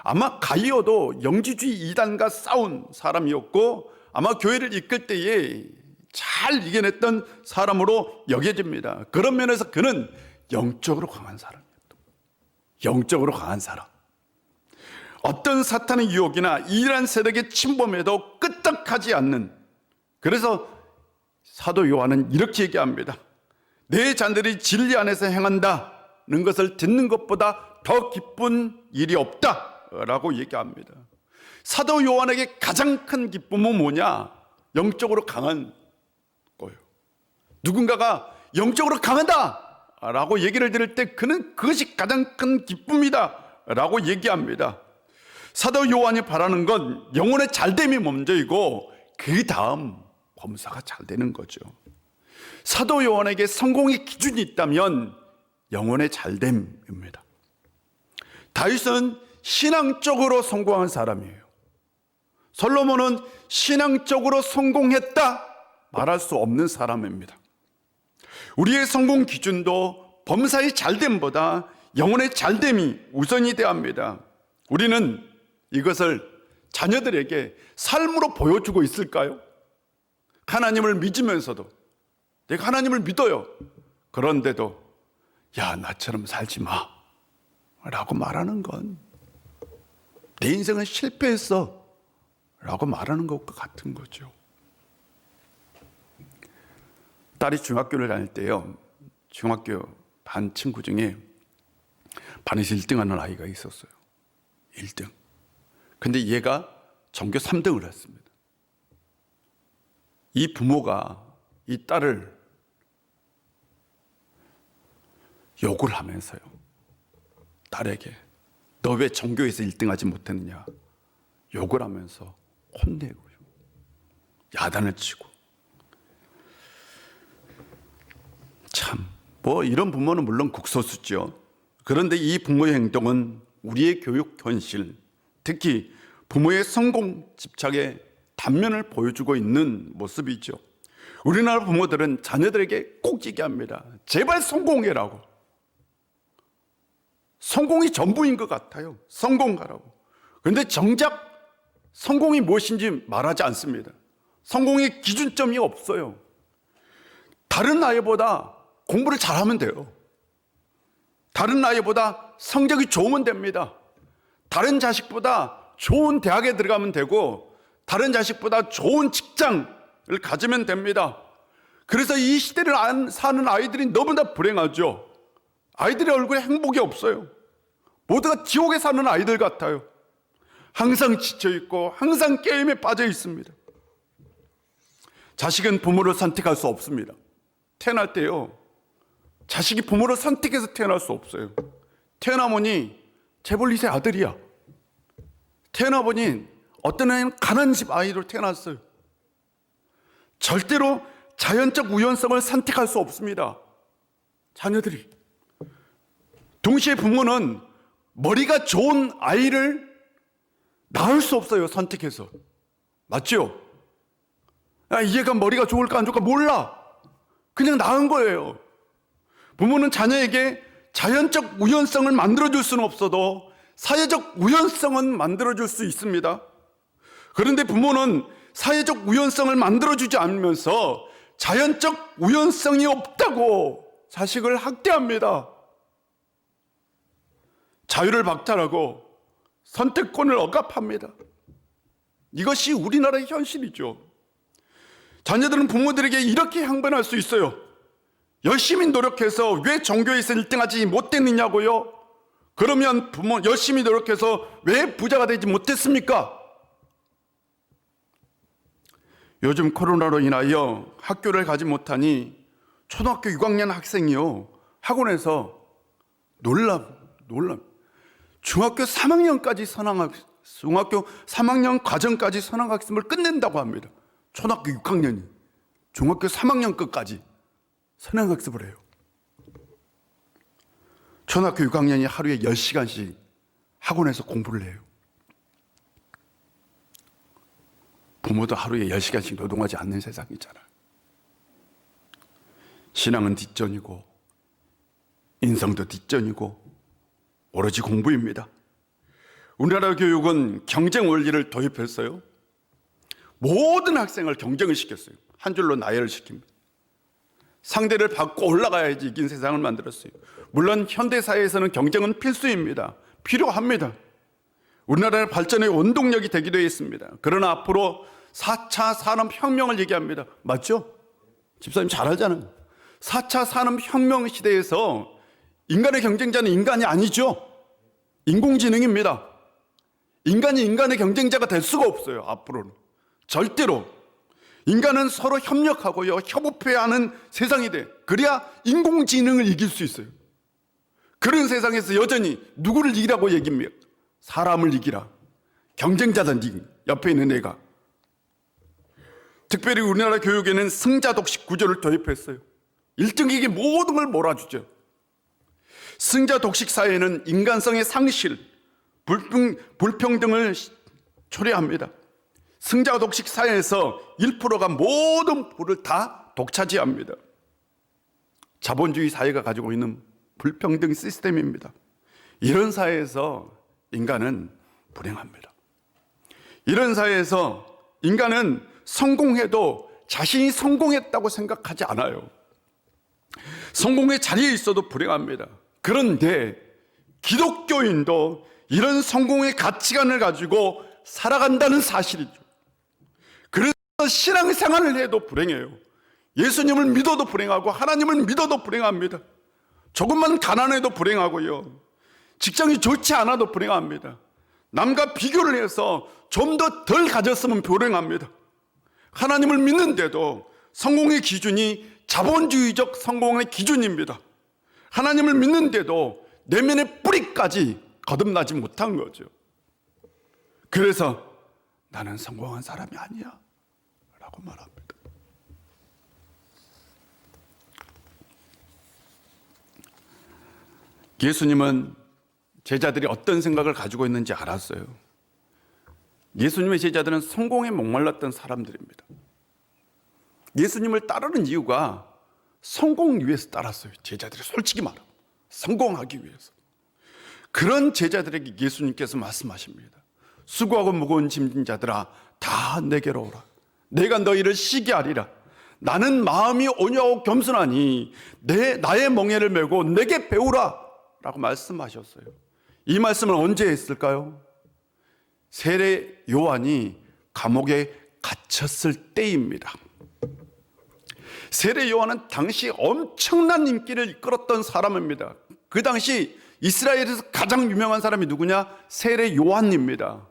아마 가이오도 영주주의 이단과 싸운 사람이었고 아마 교회를 이끌 때에 잘 이겨냈던 사람으로 여겨집니다. 그런 면에서 그는 영적으로 강한 사람이었다. 영적으로 강한 사람. 어떤 사탄의 유혹이나 이란 세력의 침범에도 끄떡하지 않는, 그래서 사도 요한은 이렇게 얘기합니다. 내 자들이 진리 안에서 행한다는 것을 듣는 것보다 더 기쁜 일이 없다라고 얘기합니다. 사도 요한에게 가장 큰 기쁨은 뭐냐? 영적으로 강한 거예요. 누군가가 영적으로 강하다라고 얘기를 들을 때 그는 그것이 가장 큰 기쁨이다라고 얘기합니다. 사도 요한이 바라는 건 영혼의 잘됨이 먼저이고 그 다음 범사가 잘 되는 거죠. 사도 요한에게 성공의 기준이 있다면 영혼의 잘됨입니다. 다윗은 신앙적으로 성공한 사람이에요. 솔로몬은 신앙적으로 성공했다 말할 수 없는 사람입니다. 우리의 성공 기준도 범사의 잘됨보다 영혼의 잘됨이 우선이 되어야 합니다. 우리는 이것을 자녀들에게 삶으로 보여주고 있을까요? 하나님을 믿으면서도, 내가 하나님을 믿어요. 그런데도 야, 나처럼 살지 마 라고 말하는 건 내 인생은 실패했어 라고 말하는 것과 같은 거죠. 딸이 중학교를 다닐 때요, 중학교 반 친구 중에 반에서 1등 하는 아이가 있었어요. 1등. 근데 얘가 전교 3등을 했습니다. 이 부모가 이 딸을 욕을 하면서요, 딸에게 너 왜 전교에서 1등하지 못했느냐 욕을 하면서 혼내고요, 야단을 치고. 참, 뭐 이런 부모는 물론 국소수죠. 그런데 이 부모의 행동은 우리의 교육 현실, 특히 부모의 성공 집착의 단면을 보여주고 있는 모습이죠. 우리나라 부모들은 자녀들에게 꼭 얘기합니다. 제발 성공해라고. 성공이 전부인 것 같아요. 성공하라고. 그런데 정작 성공이 무엇인지 말하지 않습니다. 성공의 기준점이 없어요. 다른 아이보다 공부를 잘하면 돼요. 다른 아이보다 성적이 좋으면 됩니다. 다른 자식보다 좋은 대학에 들어가면 되고, 다른 자식보다 좋은 직장을 가지면 됩니다. 그래서 이 시대를 사는 아이들이 너무나 불행하죠. 아이들의 얼굴에 행복이 없어요. 모두가 지옥에 사는 아이들 같아요. 항상 지쳐있고 항상 게임에 빠져 있습니다. 자식은 부모를 선택할 수 없습니다. 태어날 때요, 자식이 부모를 선택해서 태어날 수 없어요. 태어나보니 재벌 2세 아들이야. 태어나보니 어떤 애는 가난한 집 아이로 태어났어요. 절대로 자연적 우연성을 선택할 수 없습니다. 자녀들이. 동시에 부모는 머리가 좋은 아이를 낳을 수 없어요. 선택해서. 맞죠? 야, 얘가 머리가 좋을까 안 좋을까 몰라. 그냥 낳은 거예요. 부모는 자녀에게 자연적 우연성을 만들어줄 수는 없어도 사회적 우연성은 만들어줄 수 있습니다. 그런데 부모는 사회적 우연성을 만들어주지 않으면서 자연적 우연성이 없다고 자식을 학대합니다. 자유를 박탈하고 선택권을 억압합니다. 이것이 우리나라의 현실이죠. 자녀들은 부모들에게 이렇게 항변할 수 있어요. 열심히 노력해서 왜 전교에서 1등하지 못했느냐고요? 그러면 부모 열심히 노력해서 왜 부자가 되지 못했습니까? 요즘 코로나로 인하여 학교를 가지 못하니 초등학교 6학년 학생이요, 학원에서 놀랍 중학교 3학년까지 중학교 3학년 과정까지 선행학습을 끝낸다고 합니다. 초등학교 6학년이 중학교 3학년 끝까지 선행학습을 해요. 초등학교 6학년이 하루에 10시간씩 학원에서 공부를 해요. 부모도 하루에 10시간씩 노동하지 않는 세상이잖아요. 신앙은 뒷전이고 인성도 뒷전이고 오로지 공부입니다. 우리나라 교육은 경쟁 원리를 도입했어요. 모든 학생을 경쟁을 시켰어요. 한 줄로 나열을 시킵니다. 상대를 받고 올라가야지 이긴 세상을 만들었어요. 물론 현대사회에서는 경쟁은 필수입니다. 필요합니다. 우리나라의 발전의 원동력이 되기도 했습니다. 그러나 앞으로 4차 산업혁명을 얘기합니다. 맞죠? 집사님 잘 알잖아요. 4차 산업혁명 시대에서 인간의 경쟁자는 인간이 아니죠. 인공지능입니다. 인간이 인간의 경쟁자가 될 수가 없어요. 앞으로는 절대로. 인간은 서로 협력하고요, 협업해야 하는 세상이 돼. 그래야 인공지능을 이길 수 있어요. 그런 세상에서 여전히 누구를 이기라고 얘기합니까? 사람을 이기라. 경쟁자든 옆에 있는 애가. 특별히 우리나라 교육에는 승자독식 구조를 도입했어요. 1등에게 모든 걸 몰아주죠. 승자독식 사회는 인간성의 상실, 불평등을 초래합니다. 승자 독식 사회에서 1%가 모든 부를 다 독차지합니다. 자본주의 사회가 가지고 있는 불평등 시스템입니다. 이런 사회에서 인간은 불행합니다. 이런 사회에서 인간은 성공해도 자신이 성공했다고 생각하지 않아요. 성공의 자리에 있어도 불행합니다. 그런데 기독교인도 이런 성공의 가치관을 가지고 살아간다는 사실이죠. 그래서 신앙생활을 해도 불행해요. 예수님을 믿어도 불행하고 하나님을 믿어도 불행합니다. 조금만 가난해도 불행하고요. 직장이 좋지 않아도 불행합니다. 남과 비교를 해서 좀 더 덜 가졌으면 불행합니다. 하나님을 믿는데도 성공의 기준이 자본주의적 성공의 기준입니다. 하나님을 믿는데도 내면의 뿌리까지 거듭나지 못한 거죠. 그래서 나는 성공한 사람이 아니야 라고 말합니다. 예수님은 제자들이 어떤 생각을 가지고 있는지 알았어요. 예수님의 제자들은 성공에 목말랐던 사람들입니다. 예수님을 따르는 이유가 성공 위해서 따랐어요. 제자들이 솔직히 말하고 성공하기 위해서. 그런 제자들에게 예수님께서 말씀하십니다. 수고하고 무거운 짐진 자들아 다 내게로 오라. 내가 너희를 쉬게 하리라. 나는 마음이 온유하고 겸손하니 나의 멍에를 메고 내게 배우라 라고 말씀하셨어요. 이 말씀을 언제 했을까요? 세례 요한이 감옥에 갇혔을 때입니다. 세례 요한은 당시 엄청난 인기를 이끌었던 사람입니다. 그 당시 이스라엘에서 가장 유명한 사람이 누구냐? 세례 요한입니다.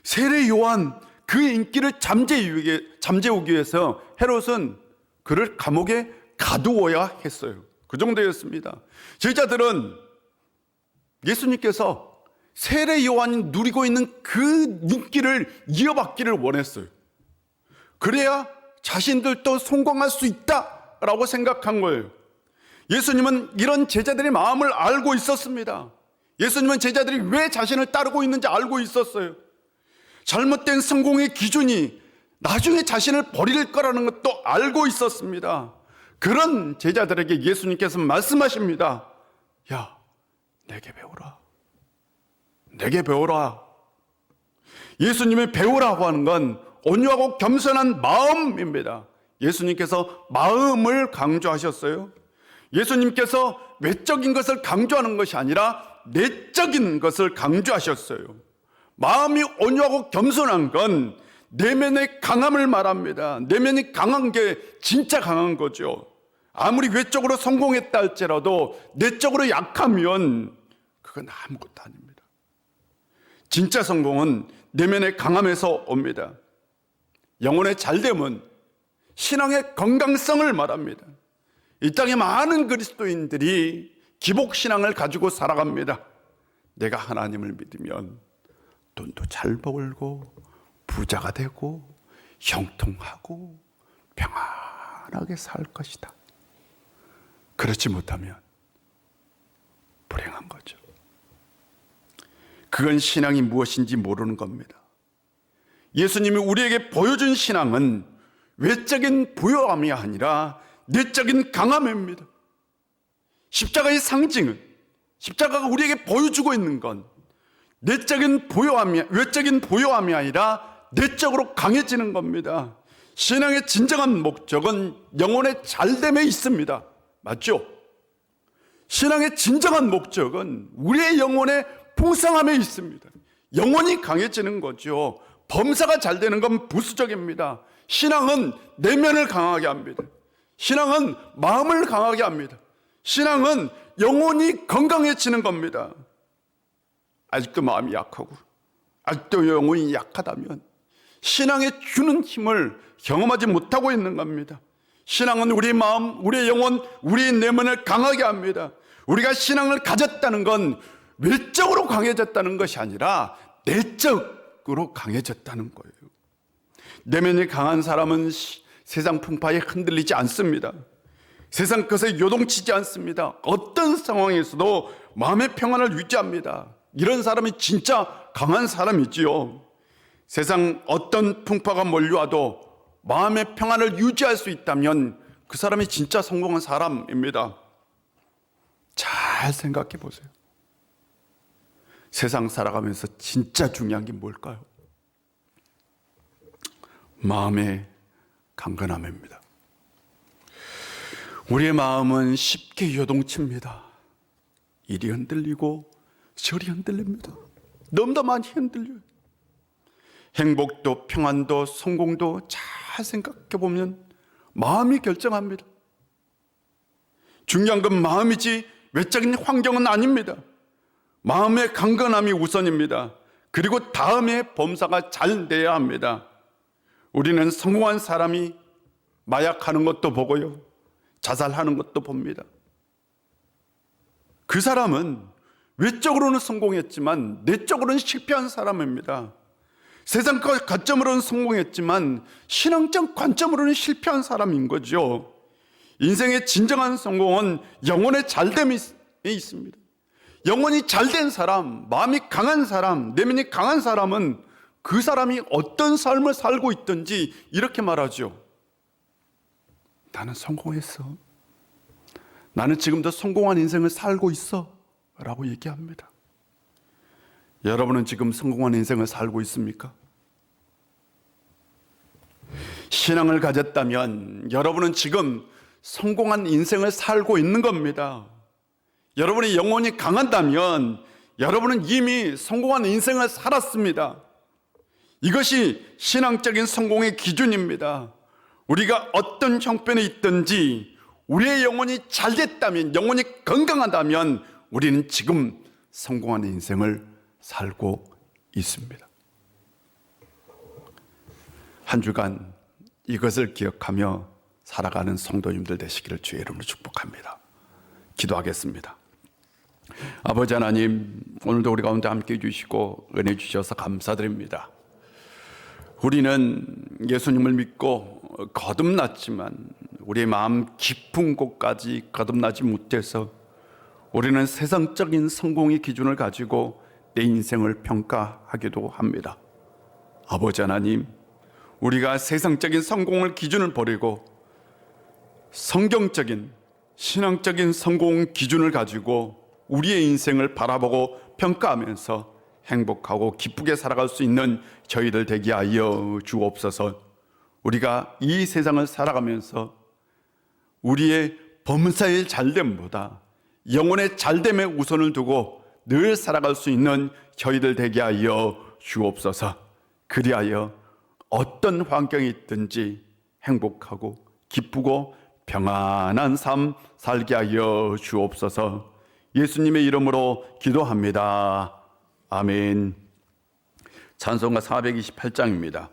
세례 요한 그 인기를 잠재우기 위해서 헤롯은 그를 감옥에 가두어야 했어요. 그 정도였습니다. 제자들은 예수님께서 세례 요한이 누리고 있는 그 인기를 이어받기를 원했어요. 그래야 자신들도 성공할 수 있다라고 생각한 거예요. 예수님은 이런 제자들의 마음을 알고 있었습니다. 예수님은 제자들이 왜 자신을 따르고 있는지 알고 있었어요. 잘못된 성공의 기준이 나중에 자신을 버릴 거라는 것도 알고 있었습니다. 그런 제자들에게 예수님께서 말씀하십니다. 야, 내게 배우라. 내게 배우라. 예수님의 배우라고 하는 건 온유하고 겸손한 마음입니다. 예수님께서 마음을 강조하셨어요. 예수님께서 외적인 것을 강조하는 것이 아니라 내적인 것을 강조하셨어요. 마음이 온유하고 겸손한 건 내면의 강함을 말합니다. 내면이 강한 게 진짜 강한 거죠. 아무리 외적으로 성공했다 할지라도 내적으로 약하면 그건 아무것도 아닙니다. 진짜 성공은 내면의 강함에서 옵니다. 영혼의 잘됨은 신앙의 건강성을 말합니다. 이 땅에 많은 그리스도인들이 기복신앙을 가지고 살아갑니다. 내가 하나님을 믿으면 돈도 잘 벌고 부자가 되고 형통하고 평안하게 살 것이다. 그렇지 못하면 불행한 거죠. 그건 신앙이 무엇인지 모르는 겁니다. 예수님이 우리에게 보여준 신앙은 외적인 부요함이 아니라 내적인 강함입니다. 십자가의 상징은, 십자가가 우리에게 보여주고 있는 건 외적인 부요함이 아니라 내적으로 강해지는 겁니다. 신앙의 진정한 목적은 영혼의 잘됨에 있습니다. 맞죠? 신앙의 진정한 목적은 우리의 영혼의 풍성함에 있습니다. 영혼이 강해지는 거죠. 범사가 잘 되는 건 부수적입니다. 신앙은 내면을 강하게 합니다. 신앙은 마음을 강하게 합니다. 신앙은 영혼이 건강해지는 겁니다. 아직도 마음이 약하고 아직도 영혼이 약하다면 신앙에 주는 힘을 경험하지 못하고 있는 겁니다. 신앙은 우리의 마음, 우리의 영혼, 우리의 내면을 강하게 합니다. 우리가 신앙을 가졌다는 건 외적으로 강해졌다는 것이 아니라 내적으로 강해졌다는 거예요. 내면이 강한 사람은 세상 풍파에 흔들리지 않습니다. 세상 것에 요동치지 않습니다. 어떤 상황에서도 마음의 평안을 유지합니다. 이런 사람이 진짜 강한 사람이지요. 세상 어떤 풍파가 몰려와도 마음의 평안을 유지할 수 있다면 그 사람이 진짜 성공한 사람입니다. 잘 생각해 보세요. 세상 살아가면서 진짜 중요한 게 뭘까요? 마음의 강건함입니다. 우리의 마음은 쉽게 요동칩니다. 이리 흔들리고 저리 흔들립니다. 너무나 많이 흔들려요. 행복도 평안도 성공도 잘 생각해 보면 마음이 결정합니다. 중요한 건 마음이지 외적인 환경은 아닙니다. 마음의 강건함이 우선입니다. 그리고 다음에 범사가 잘 돼야 합니다. 우리는 성공한 사람이 마약하는 것도 보고요, 자살하는 것도 봅니다. 그 사람은 외적으로는 성공했지만 내적으로는 실패한 사람입니다. 세상 관점으로는 성공했지만 신앙적 관점으로는 실패한 사람인 거죠. 인생의 진정한 성공은 영혼의 잘됨에 있습니다. 영혼이 잘된 사람, 마음이 강한 사람, 내면이 강한 사람은 그 사람이 어떤 삶을 살고 있든지 이렇게 말하죠. 나는 성공했어. 나는 지금도 성공한 인생을 살고 있어 라고 얘기합니다. 여러분은 지금 성공한 인생을 살고 있습니까? 신앙을 가졌다면 여러분은 지금 성공한 인생을 살고 있는 겁니다. 여러분의 영혼이 강하다면 여러분은 이미 성공한 인생을 살았습니다. 이것이 신앙적인 성공의 기준입니다. 우리가 어떤 형편에 있든지 우리의 영혼이 잘 됐다면, 영혼이 건강하다면 우리는 지금 성공한 인생을 살고 있습니다. 한 주간 이것을 기억하며 살아가는 성도님들 되시기를 주의 이름으로 축복합니다. 기도하겠습니다. 아버지 하나님, 오늘도 우리 가운데 함께해 주시고 은혜 주셔서 감사드립니다. 우리는 예수님을 믿고 거듭났지만 우리의 마음 깊은 곳까지 거듭나지 못해서 우리는 세상적인 성공의 기준을 가지고 내 인생을 평가하기도 합니다. 아버지 하나님, 우리가 세상적인 성공을 기준을 버리고 성경적인 신앙적인 성공 기준을 가지고 우리의 인생을 바라보고 평가하면서 행복하고 기쁘게 살아갈 수 있는 저희들 되게 하여 주옵소서. 우리가 이 세상을 살아가면서 우리의 범사의 잘됨보다 영혼의 잘됨에 우선을 두고 늘 살아갈 수 있는 저희들 되게 하여 주옵소서. 그리하여 어떤 환경이 있든지 행복하고 기쁘고 평안한 삶 살게 하여 주옵소서. 예수님의 이름으로 기도합니다. 아멘. 찬송가 428장입니다.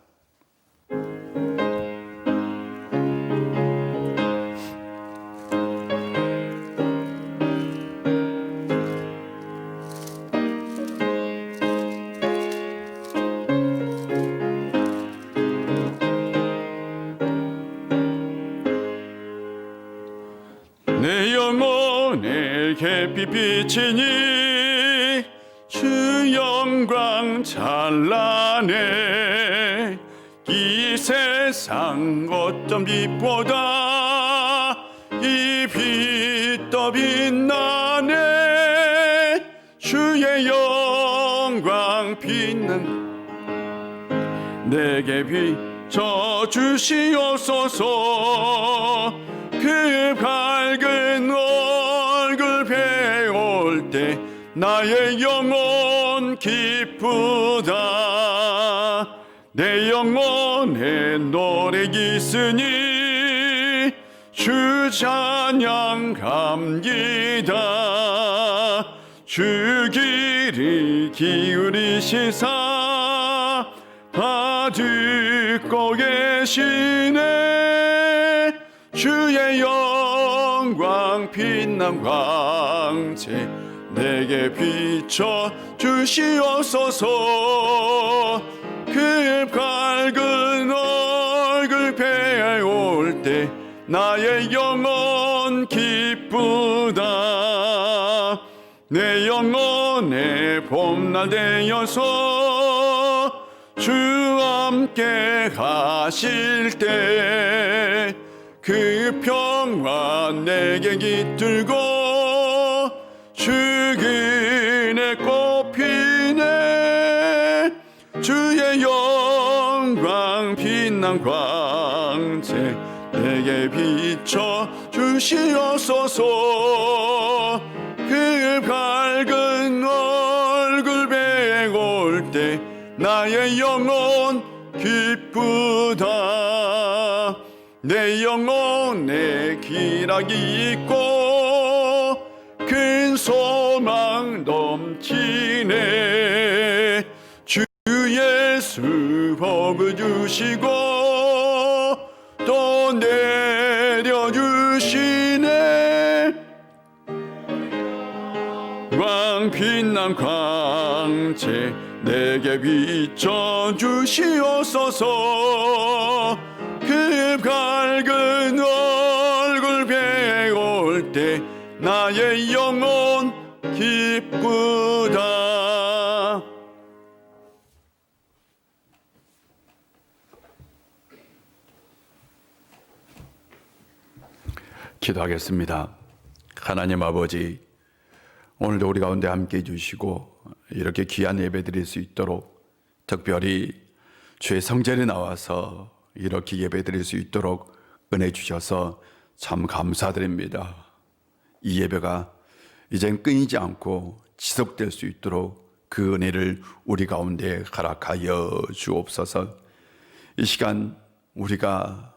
내 영혼에 햇빛 비치니 주 영광 찬란해. 이 세상 어떤 빛보다 이 빛 더 빛나네. 주의 영광 빛난 내게 비춰 주시옵소서. 그 밝은 얼굴 배울 때 나의 영혼 기쁘다. 내 영혼에 노래 있으니 주 찬양 감기다. 주 귀를 기울이시사 다 듣고 계시네. 주의 영광 빛난 광채 내게 비춰 주시옵소서. 그 밝은 얼굴 배울 때 나의 영혼 기쁘다. 내 영혼의 봄날 되어서 주 함께 가실 때 그 평화 내게 깃들고 주근에 꽃피네 주의 영광 빛난 광채 내게 비춰 주시옵소서. 그 밝은 얼굴 배울 때 나의 영혼 기쁘다. 내 영혼에 기락이 있고 큰 소망 넘치네. 주 예수 복을 주시고 또 내려주시네. 광 빛난 광채 내게 비춰 주시옵소서. 그 밝은 얼굴 배울 때 나의 영혼 기쁘다. 기도하겠습니다. 하나님 아버지, 오늘도 우리 가운데 함께 해주시고 이렇게 귀한 예배 드릴 수 있도록, 특별히 주의 성전에 나와서 이렇게 예배 드릴 수 있도록 은혜 주셔서 참 감사드립니다. 이 예배가 이젠 끊이지 않고 지속될 수 있도록 그 은혜를 우리 가운데 허락하여 주옵소서. 이 시간 우리가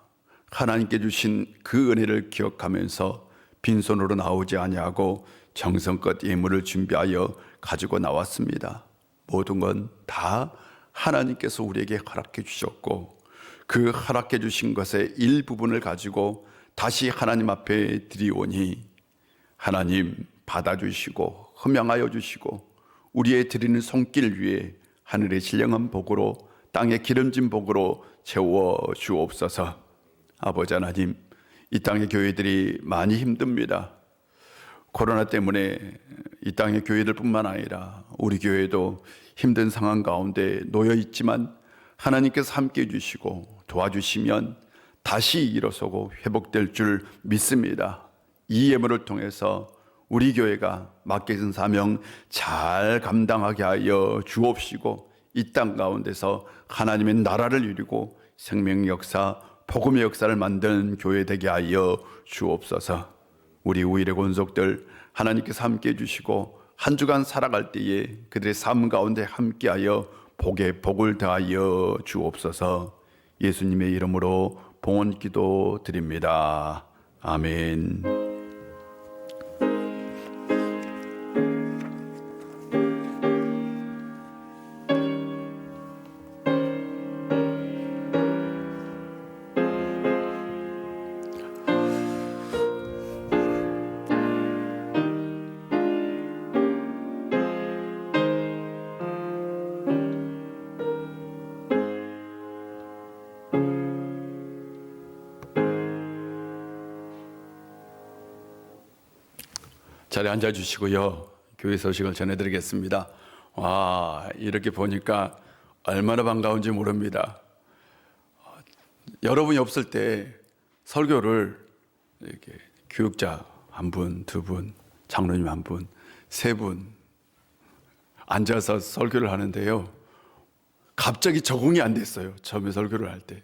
하나님께 주신 그 은혜를 기억하면서 빈손으로 나오지 아니하고 정성껏 예물을 준비하여 가지고 나왔습니다. 모든 건 다 하나님께서 우리에게 허락해 주셨고, 그 허락해 주신 것의 일부분을 가지고 다시 하나님 앞에 드리오니 하나님 받아주시고 흠양하여 주시고 우리의 드리는 손길 위에 하늘의 신령한 복으로 땅의 기름진 복으로 채워 주옵소서. 아버지 하나님, 이 땅의 교회들이 많이 힘듭니다. 코로나 때문에 이 땅의 교회들뿐만 아니라 우리 교회도 힘든 상황 가운데 놓여 있지만 하나님께서 함께해 주시고 도와주시면 다시 일어서고 회복될 줄 믿습니다. 이 예물을 통해서 우리 교회가 맡겨진 사명 잘 감당하게 하여 주옵시고 이 땅 가운데서 하나님의 나라를 이루고 생명 역사, 복음의 역사를 만드는 교회 되게 하여 주옵소서. 우리 우일의 권속들 하나님께서 함께해 주시고 한 주간 살아갈 때에 그들의 삶 가운데 함께하여 복에 복을 더하여 주옵소서. 예수님의 이름으로 봉헌 기도 드립니다. 아멘. 자리에 앉아주시고요. 교회 소식을 전해드리겠습니다. 와, 이렇게 보니까 얼마나 반가운지 모릅니다. 여러분이 없을 때 설교를 이렇게 교육자 한 분, 두 분, 장로님 한 분, 세 분 앉아서 설교를 하는데요. 갑자기 적응이 안 됐어요. 처음에 설교를 할 때.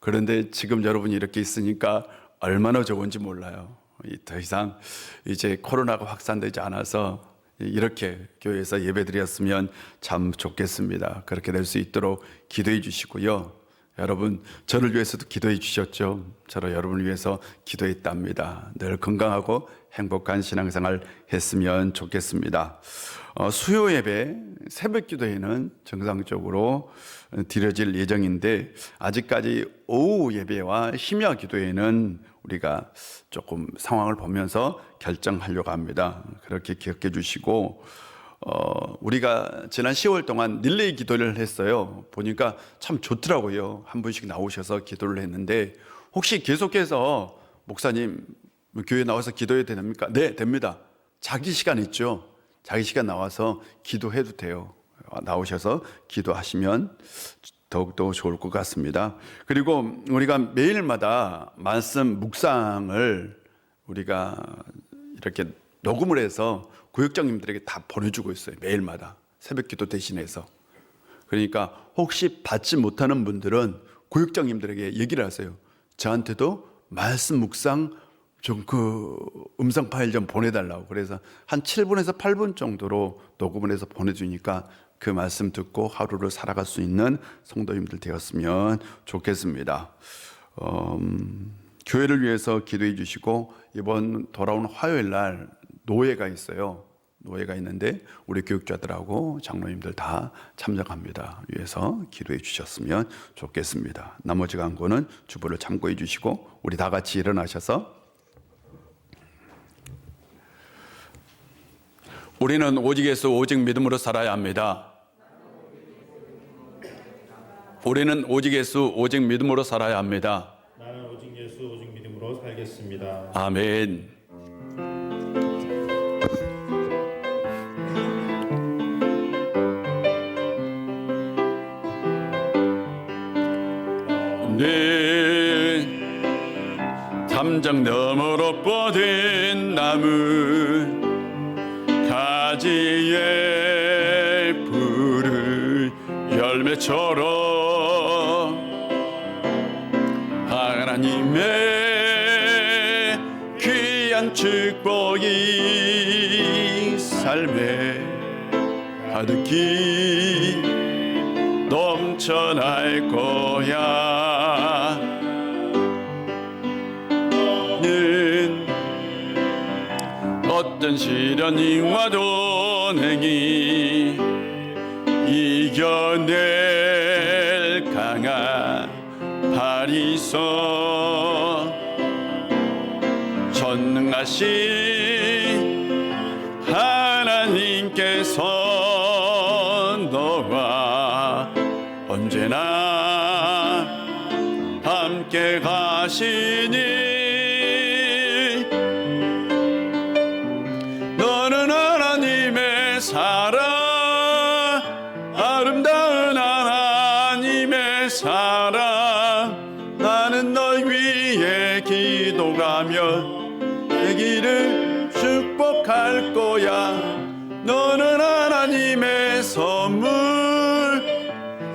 그런데 지금 여러분이 이렇게 있으니까 얼마나 좋은지 몰라요. 더 이상 이제 코로나가 확산되지 않아서 이렇게 교회에서 예배드렸으면 참 좋겠습니다. 그렇게 될 수 있도록 기도해 주시고요. 여러분, 저를 위해서도 기도해 주셨죠. 저도 여러분을 위해서 기도했답니다. 늘 건강하고 행복한 신앙생활 했으면 좋겠습니다. 수요 예배, 새벽 기도회는 정상적으로 드려질 예정인데 아직까지 오후 예배와 심야 기도회는 우리가 조금 상황을 보면서 결정하려고 합니다. 그렇게 기억해 주시고, 우리가 지난 10월 동안 릴레이 기도를 했어요. 보니까 참 좋더라고요. 한 분씩 나오셔서 기도를 했는데, 혹시 계속해서 목사님 교회 나와서 기도해도 됩니까? 네, 됩니다. 자기 시간 있죠. 자기 시간 나와서 기도해도 돼요. 나오셔서 기도하시면 더욱더 좋을 것 같습니다. 그리고 우리가 매일마다 말씀 묵상을 우리가 이렇게 녹음을 해서 구역장님들에게 다 보내주고 있어요. 매일마다 새벽 기도 대신해서. 그러니까 혹시 받지 못하는 분들은 구역장님들에게 얘기를 하세요. 저한테도 말씀 묵상 좀 그 음성 파일 좀 보내달라고. 그래서 한 7분에서 8분 정도로 녹음을 해서 보내주니까 그 말씀 듣고 하루를 살아갈 수 있는 성도님들 되었으면 좋겠습니다. 교회를 위해서 기도해 주시고, 이번 돌아오는 화요일 날 노예가 있어요. 노예가 있는데 우리 교육자들하고 장로님들 다 참석합니다. 위해서 기도해 주셨으면 좋겠습니다. 나머지 광고는 주보를 참고해 주시고 우리 다 같이 일어나셔서 우리는 오직 예수 오직 믿음으로 살아야 합니다. 우리는 오직 예수 오직 믿음으로 살아야 합니다. 나는 오직 예수 오직 믿음으로 살겠습니다. 아멘. 네 담장 너머로 뻗은 나무 가지에 푸른 열매처럼 하나님의 귀한 축복이 삶에 가득히 넘쳐날 거야. 너는 어떤 시련이 와도 능히 이겨낼 강한 팔이 있어. 전능하신 하나님께서 너와 언제나 함께 가시니 너는 하나님의 사랑, 아름다운 하나님의 사랑. 나는 널 위해 기도하며 내 길을 축복할 거야. 너는 하나님의 선물,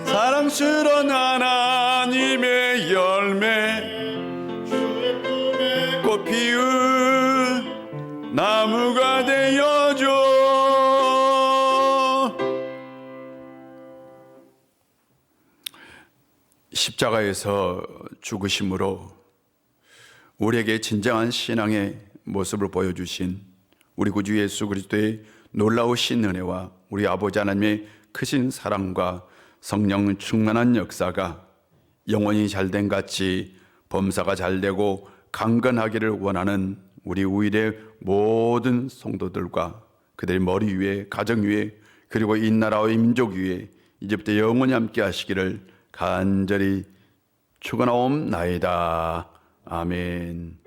사랑스러운 하나님의 열매, 주의 품에 꽃 피운 나무가 되어줘. 십자가에서 죽으심으로 우리에게 진정한 신앙의 모습을 보여주신 우리 구주 예수 그리스도의 놀라우신 은혜와 우리 아버지 하나님의 크신 사랑과 성령 충만한 역사가 영원히 잘된 같이 범사가 잘되고 강건하기를 원하는 우리 우일의 모든 성도들과 그들의 머리 위에, 가정 위에, 그리고 이 나라와 민족 위에 이제부터 영원히 함께 하시기를 간절히 축원하옵나이다. 아멘.